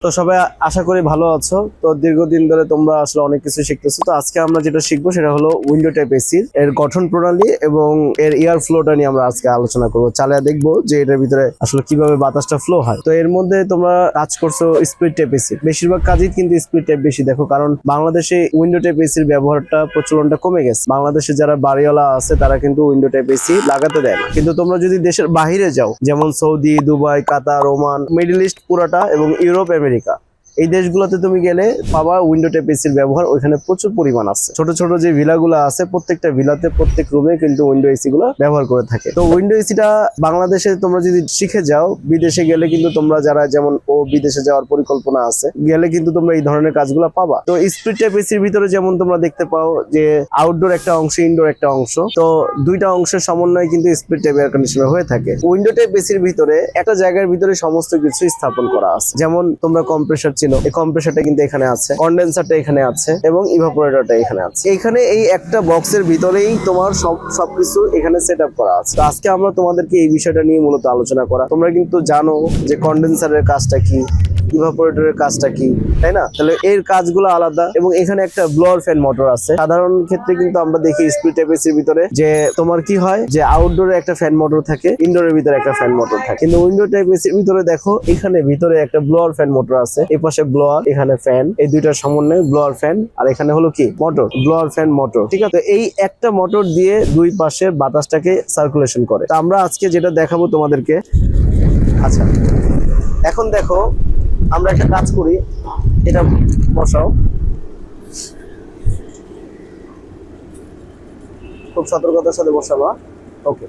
তো সবাই আশা করি ভালো আছো। তো দীর্ঘদিন ধরে তোমরা আসলে অনেক কিছু শিখতেছো। তো আজকে আমরা যেটা শিখবো সেটা হলো উইন্ডো টাইপ এসির এর গঠন প্রণালী এবং এর এয়ার ফ্লোটা নিয়ে আমরা আজকে আলোচনা করবো। চালিয়ে দেখবো যে এটার ভিতরে আসলে কিভাবে বাতাসটা ফ্লো হয়। তো এর মধ্যে তোমরা কাজ করছো স্প্লিট টাইপ এসি, বেশিরভাগ কাজই কিন্তু স্প্লিট টাইপ বেশি দেখো, কারণ বাংলাদেশে উইন্ডো টাইপ এসির ব্যবহারটা প্রচলনটা কমে গেছে। বাংলাদেশে যারা বাড়িওয়ালা আছে তারা কিন্তু উইন্ডো টাইপ এসি লাগাতে দেয় না। কিন্তু তোমরা যদি দেশের বাহিরে যাও, যেমন সৌদি, দুবাই, কাতার, ওমান, মিডল ইস্ট পুরাটা এবং ইউরোপ, আমেরিকা, এই দেশগুলোতে তুমি গেলে পাবা উইন্ডো টাইপ এসির ব্যবহার ওইখানে প্রচুর পরিমাণ আছে। ছোট ছোট যে ভিলাগুলো আছে প্রত্যেকটা ভিলাতে প্রত্যেক রুমে কিন্তু উইন্ডো এসি গুলো ব্যবহার করে থাকে। তো উইন্ডো এসিটা বাংলাদেশে তোমরা যদি শিখে যাও, বিদেশে গেলে কিন্তু তোমরা যারা যেমন বিদেশে যাওয়ার পরিকল্পনা আছে, গেলে কিন্তু তোমরা এই ধরনের কাজগুলো পাবা। তো স্প্লিট টাইপ এসির ভিতরে যেমন তোমরা দেখতে পাও যে আউটডোর একটা অংশ, ইনডোর একটা অংশ, তো দুইটা অংশের সমন্বয়ে কিন্তু স্প্লিট টাইপ এয়ার কন্ডিশনার হয়ে থাকে। উইন্ডো টাইপ এসির ভিতরে একটা জায়গার ভিতরে সমস্ত কিছু স্থাপন করা আছে। যেমন তোমরা কম্প্রেসার ছিল, এই কম্প্রেসারটা কিন্তু এখানে আছে, কন্ডেন্সারটা এখানে আছে এবং ইভাপোরেটরটা এখানে আছে। এখানে এই একটা বক্সের ভিতরেই তোমার সবকিছু এখানে সেট আপ করা আছে। তো আজকে আমরা তোমাদেরকে এই বিষয়টা নিয়ে মূলত আলোচনা করা। তোমরা কিন্তু জানো যে কন্ডেন্সারের কাজটা কি, ইভাপোরেটরের কাজটা কি, তাই না? তাহলে এর কাজগুলো আলাদা। এবং এখানে একটা ব্লোয়ার ফ্যান মোটর আছে। সাধারণ ক্ষেত্রে কিন্তু আমরা দেখি স্প্লিট টাইপ এসির ভিতরে যে তোমার কি হয় যে আউটডোরে একটা ফ্যান মোটর থাকে, ইনডোরের ভিতরে একটা ফ্যান মোটর থাকে। কিন্তু উইন্ডো টাইপ এসির ভিতরে দেখো এখানে ভিতরে একটা ব্লোয়ার ফ্যান মোটর আছে, এই পাশে ব্লোয়ার, এখানে ফ্যান, এই দুইটার সমন্বয়ে ব্লোয়ার ফ্যান, আর এখানে হলো কি মোটর, ব্লোয়ার ফ্যান মোটর। ঠিক আছে, এই একটা মোটর দিয়ে দুই পাশে বাতাসটাকে সার্কুলেশন করে। তো আমরা আজকে যেটা দেখাবো তোমাদেরকে, আচ্ছা এখন দেখো আমরা একটা কাজ করি, এটা বসাও, খুব সতর্কতার সাথে বসাবা। ওকে,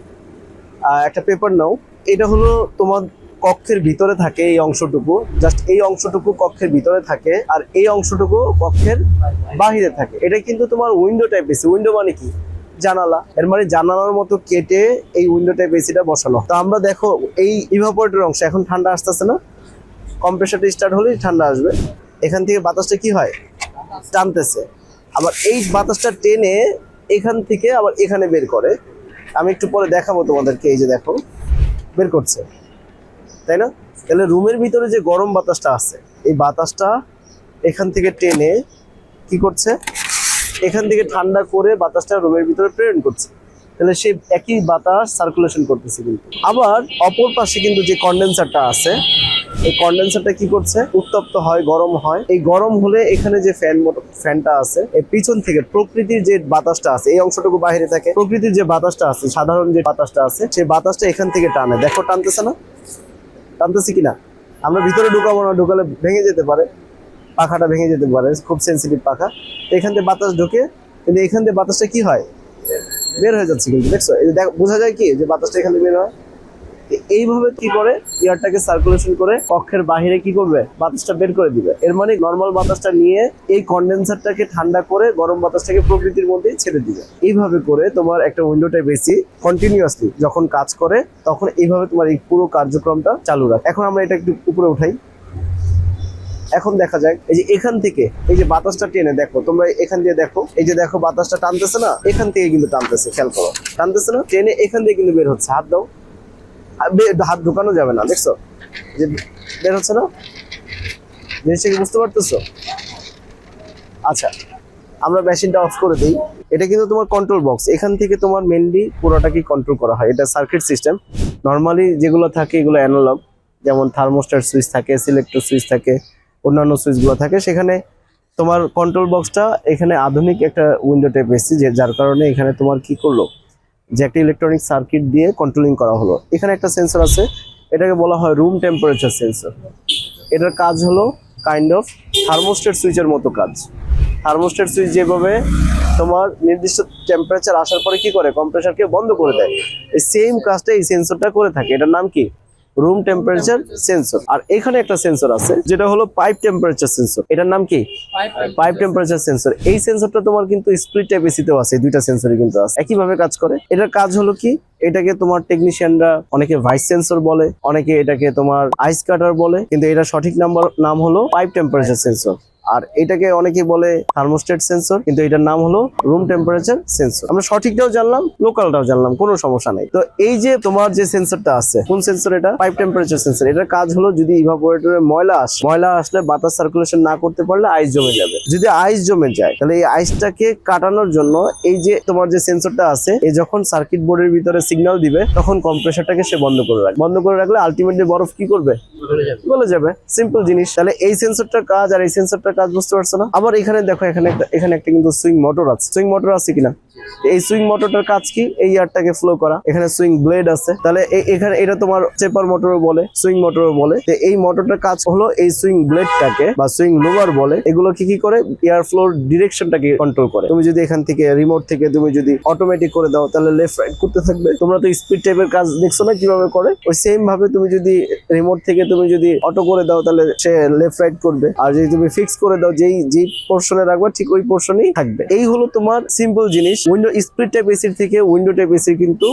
একটা পেপার নাও। এটা হলো তোমার কক্ষের ভিতরে থাকে এই অংশটুকু, জাস্ট এই অংশটুকু কক্ষের ভিতরে থাকে, আর এই অংশটুকু কক্ষের বাহিরে থাকে। এটা কিন্তু তোমার উইন্ডো টাইপ এসি। উইন্ডো মানে কি? জানালা। এর মানে জানালার মতো কেটে এই উইন্ডো টাইপ এসিটা বসানো। তো আমরা দেখো এই ইভাপোরেটর অংশ এখন ঠান্ডা আসতেছে না, কম্প্রেসারটা স্টার্ট হলেই ঠান্ডা আসবে। এখান থেকে বাতাসটা কি হয়, টানতেছে। আবার এই বাতাসটা টেনে এখান থেকে আবার এখানে বের করে। আমি একটু পরে দেখাবো তোমাদেরকে, এই যে দেখো বের করছে, তাই না? তাহলে রুমের ভিতরে যে গরম বাতাসটা আছে, এই বাতাসটা এখান থেকে টেনে কি করছে, এখান থেকে ঠান্ডা করে বাতাসটা রুমের ভিতরে প্রেরণ করছে। তাহলে সেই একই বাতাস সার্কুলেশন করতেছে। কিন্তু আবার অপর পাশে কিন্তু যে কন্ডেন্সারটা আছে, এই কন্ডেন্সারটা কি করছে, উত্তপ্ত হয়, গরম হয়। এই গরম হলে এখানে যে ফ্যানটা আছে, এই পিছন থেকে প্রকৃতির যে বাতাসটা আছে, এই অংশটুকু বাইরে থাকে, প্রকৃতির যে বাতাসটা আছে, সাধারণ যে বাতাসটা আছে, সেই বাতাসটা এখান থেকে টানে। দেখো টানতেছে না? টানতেছে কিনা? আমরা ভিতরে ঢুকাবো না, ঢুকালে ভেঙে যেতে পারে, পাখাটা ভেঙে যেতে পারে, খুব সেন্সিটিভ পাখা। এখান থেকে বাতাস ঢুকে, কিন্তু এখান থেকে বাতাসটা কি হয়, বের হয়ে যাচ্ছে। কিন্তু দেখছো, এই বোঝা যায় কি যে বাতাসটা এখান থেকে বের হয়। এইভাবে কি করে এয়ারটাকে সার্কুলেশন করে কক্ষের বাহিরে কি করবে, বাতাসটা বের করে দিবে। এর মানে নর্মাল বাতাসটা নিয়ে এই কন্ডেন্সারটাকে ঠান্ডা করে গরম বাতাসটাকে প্রকৃতির মধ্যেই ছেড়ে দিবে। এইভাবে করে তোমার একটা উইন্ডো টাইপ এসি কন্টিনিউয়াসলি যখন কাজ করে, তখন এইভাবে তোমার এই পুরো কার্যক্রমটা চালু রাখে। এখন আমরা এটা একটু উপরে উঠাই। এখন দেখা যায় এই যে এখান থেকে এই যে বাতাসটা টেনে, দেখো তোমরা এখান দিয়ে দেখো, এই যে দেখো বাতাসটা টানতেছে না, এখান থেকে কিন্তু টানতেছে, খেয়াল করো, টানতেছে না, টেনে এখান দিয়ে কিন্তু বের হচ্ছে। হাত দাও, হাত ঢুকানো যাবে না, দেখছো যে বের হচ্ছে না, জিনিসটা কি বুঝতে পারতেছো? আচ্ছা, আমরা মেশিনটা অফ করে দিই। এটা কিন্তু তোমার কন্ট্রোল বক্স, এখান থেকে তোমার মেইনলি পুরোটাকে কন্ট্রোল করা হয়। এটা সার্কিট সিস্টেম। নর্মালি যেগুলো থাকে এগুলো অ্যানালগ, যেমন থার্মোস্ট্যাট সুইচ থাকে, সিলেক্টর সুইচ থাকে, অন্যান্য সুইচগুলো থাকে। সেখানে তোমার কন্ট্রোল বক্সটা এখানে আধুনিক একটা উইন্ডো টাইপ এসি, যার কারণে এখানে তোমার কি করলো যে একটা ইলেকট্রনিক সার্কিট দিয়ে কন্ট্রোলিং করা হলো। এখানে একটা সেন্সর আছে, এটাকে বলা হয় রুম টেম্পারেচার সেন্সর। এটার কাজ হলো কাইন্ড অফ থার্মোস্ট্যাট সুইচের মতো কাজ। থার্মোস্ট্যাট সুইচ যেভাবে তোমার নির্দিষ্ট টেম্পারেচার আসার পরে কি করে, কম্প্রেসারকে বন্ধ করে দেয়, এই সেম কাজটা এই সেন্সরটা করে থাকে। এটার নাম কি, রুম টেম্পারেচার সেন্সর। আর এখানে একটা সেন্সর আছে যেটা হলো পাইপ টেম্পারেচার সেন্সর। এটার নাম কি, পাইপ টেম্পারেচার সেন্সর। এই সেন্সরটা তোমার কিন্তু স্প্লিট টাইপ এসিতেও আছে, দুইটা সেন্সরই কিন্তু আছে, একইভাবে কাজ করে। এটার কাজ হলো কি, এটাকে তোমার টেকনিশিয়ানরা অনেকে ভাইস সেন্সর বলে, অনেকে এটাকে তোমার আইস কাটার বলে, কিন্তু এটা সঠিক নাম হলো পাইপ টেম্পারেচার সেন্সর। আর এটাকে অনেকে বলে থার্মোস্ট্যাট সেন্সর, কিন্তু এটার নাম হলো রুম টেম্পারেচার সেন্সর। আমরা সঠিকটাও জানলাম, লোকালটাও জানলাম, কোনো সমস্যা নাই। তো এই যে তোমার যে সেন্সরটা আছে, কোন সেন্সর এটা? Pipe temperature sensor. এটার কাজ হলো যদি ইভাপোরেটরে ময়লা আসলে বাতাস সার্কুলেশন না করতে পারলে আইস জমে যাবে। যদি আইস জমে যায় তাহলে এই আইসটাকে কাটানোর জন্য এই যে তোমার যে সেন্সরটা আছে, এই যখন সার্কিট বোর্ডের ভিতরে সিগন্যাল দিবে তখন কম্প্রেসারটাকে সে বন্ধ করে রাখবে। বন্ধ করে রাখলে আলটিমেটলি বরফ কি করবে? গলে যাবে। সিম্পল জিনিস। তাহলে এই সেন্সরটার কাজ আর এই সেন্সরটার কাজ বুঝতে পারছো না? আবার এখানে দেখো, এখানে একটা কিন্তু সুইং মোটর আছে। সুইং মোটর আছে কিনা? এই সুইং মোটরটার কাজ কি? এই এয়ারটাকে ফ্লো করা। এখানে সুইং ব্লেড আছে। তাহলে এখানে এটা তোমার চেপার মোটরও বলে, সুইং মোটরও বলে। তো এই মোটরটার কাজ হলো এই সুইং ব্লেডটাকে বা সুইং লোভার বলে, এগুলো কি করে? এয়ার ফ্লোর ডিরেকশনটাকে কন্ট্রোল করে। তুমি যদি এখান থেকে রিমোট থেকে তুমি যদি অটোমেটিক করে দাও তাহলে লেফট রাইট করতে থাকবে। তোমরা তো স্পিড টাইপের কাজ দেখছো না কিভাবে করে? ওই সেম ভাবে তুমি যদি রিমোট থেকে তুমি যদি অটো করে দাও তাহলে সে লেফট রাইট করবে। আর যদি তুমি ফিক্স করে দাও যেই পোর্শনে রাখবা ঠিক ওই পোর্শনেই থাকবে। এই হলো তোমার সিম্পল জিনিস। উইন্ডো স্প্লিট টাইপ এসির থেকে উইন্ডো টাইপ এসি কিন্তু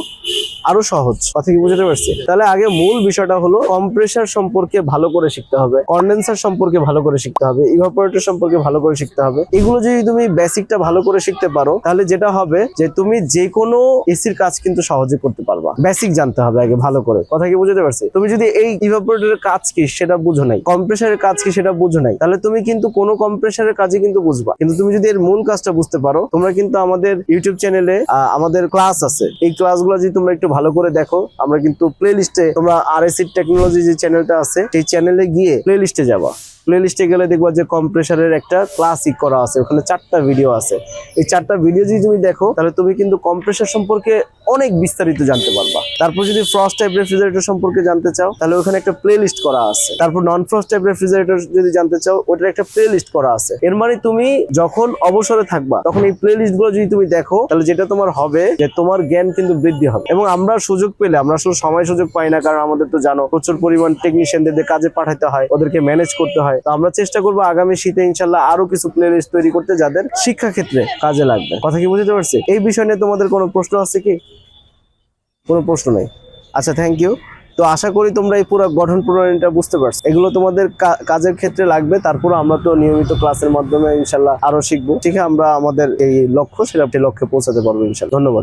আরো সহজ। কথা কি বুঝতে পারছি? তাহলে আগে মূল বিষয়টা হলো কম্প্রেসার সম্পর্কে ভালো করে শিখতে হবে, কন্ডেন্সার সম্পর্কে ভালো করে শিখতে হবে, ইভাপোরেটর সম্পর্কে ভালো করে শিখতে হবে। এগুলো যদি তুমি বেসিকটা ভালো করে শিখতে পারো তাহলে যেটা হবে যে তুমি যে কোনো এসির কাজ কিন্তু সহজে করতে পারবা। বেসিক জানতে হবে আগে ভালো করে। কথা কি বুঝতে পারছি? তুমি যদি এই ইভাপোরেটরের কাজ কি সেটা বুঝো নাই, কম্প্রেসারের কাজ কি সেটা বুঝো নাই, তাহলে তুমি কিন্তু কোনো কম্প্রেসারের কাজই কিন্তু বুঝবা। কিন্তু তুমি যদি এর মূল কাজটা বুঝতে পারো, তোমরা কিন্তু আমাদের ইউটিউব চ্যানেলে আমাদের ক্লাস আছে। এই ক্লাসগুলো যদি তোমরা একটু ভালো করে দেখো, আমরা কিন্তু প্লে লিস্টে, তোমরা আরএসি টেকনোলজি যে চ্যানেলটা আছে সেই চ্যানেলে গিয়ে প্লে লিস্টে যাবা। প্লে লিস্টে গেলে দেখবা যে কম্প্রেসারের একটা ক্লাসিক করা আছে, ওখানে 4টা ভিডিও আছে। এই 4টা ভিডিও যদি তুমি দেখো তাহলে তুমি কিন্তু কম্প্রেসার সম্পর্কে অনেক বিস্তারিত জানতে পারবা। তারপর যদি ফ্রস্ট টাইপ রেফ্রিজারেটর সম্পর্কে জানতে চাও তাহলে ওখানে একটা প্লে লিস্ট করা আছে। তারপর নন ফ্রস্ট টাইপ রেফ্রিজারেটর যদি জানতে চাও ওটার একটা প্লে লিস্ট করা আছে। এর মানে তুমি যখন অবসরে থাকবা তখন এই প্লে লিস্ট গুলো যদি তুমি দেখো তাহলে যেটা তোমার হবে যে তোমার জ্ঞান কিন্তু বৃদ্ধি হবে। এবং আমরা সুযোগ পেলে, আমরা আসলে সময় সুযোগ পাই না, কারণ আমাদের তো জানো প্রচুর পরিমাণ টেকনিশিয়ানদের কাজে পাঠাতে হয়, ওদেরকে ম্যানেজ করতে হয়। তো আমরা চেষ্টা করবো আগামী শীতে ইনশাল্লাহ আরো কিছু প্লে লিস্ট তৈরি করতে যাদের শিক্ষা ক্ষেত্রে কাজে লাগবে। কথা কি বুঝতে পারছি? এই বিষয় নিয়ে তোমাদের কোনো প্রশ্ন আছে কি? কোনো প্রশ্ন নেই? আচ্ছা, থ্যাংক ইউ। তো আশা করি তোমরা এই পুরো গঠন প্রণালীটা বুঝতে পারছো। এগুলো তোমাদের কাজের ক্ষেত্রে লাগবে। তারপর আমরা তো নিয়মিত ক্লাসের মাধ্যমে ইনশাল্লাহ আরো শিখবো। ঠিক আছে, আমরা আমাদের এই লক্ষ্য, সেটা লক্ষ্যে পৌঁছাতে পারবো ইনশাল্লাহ। ধন্যবাদ।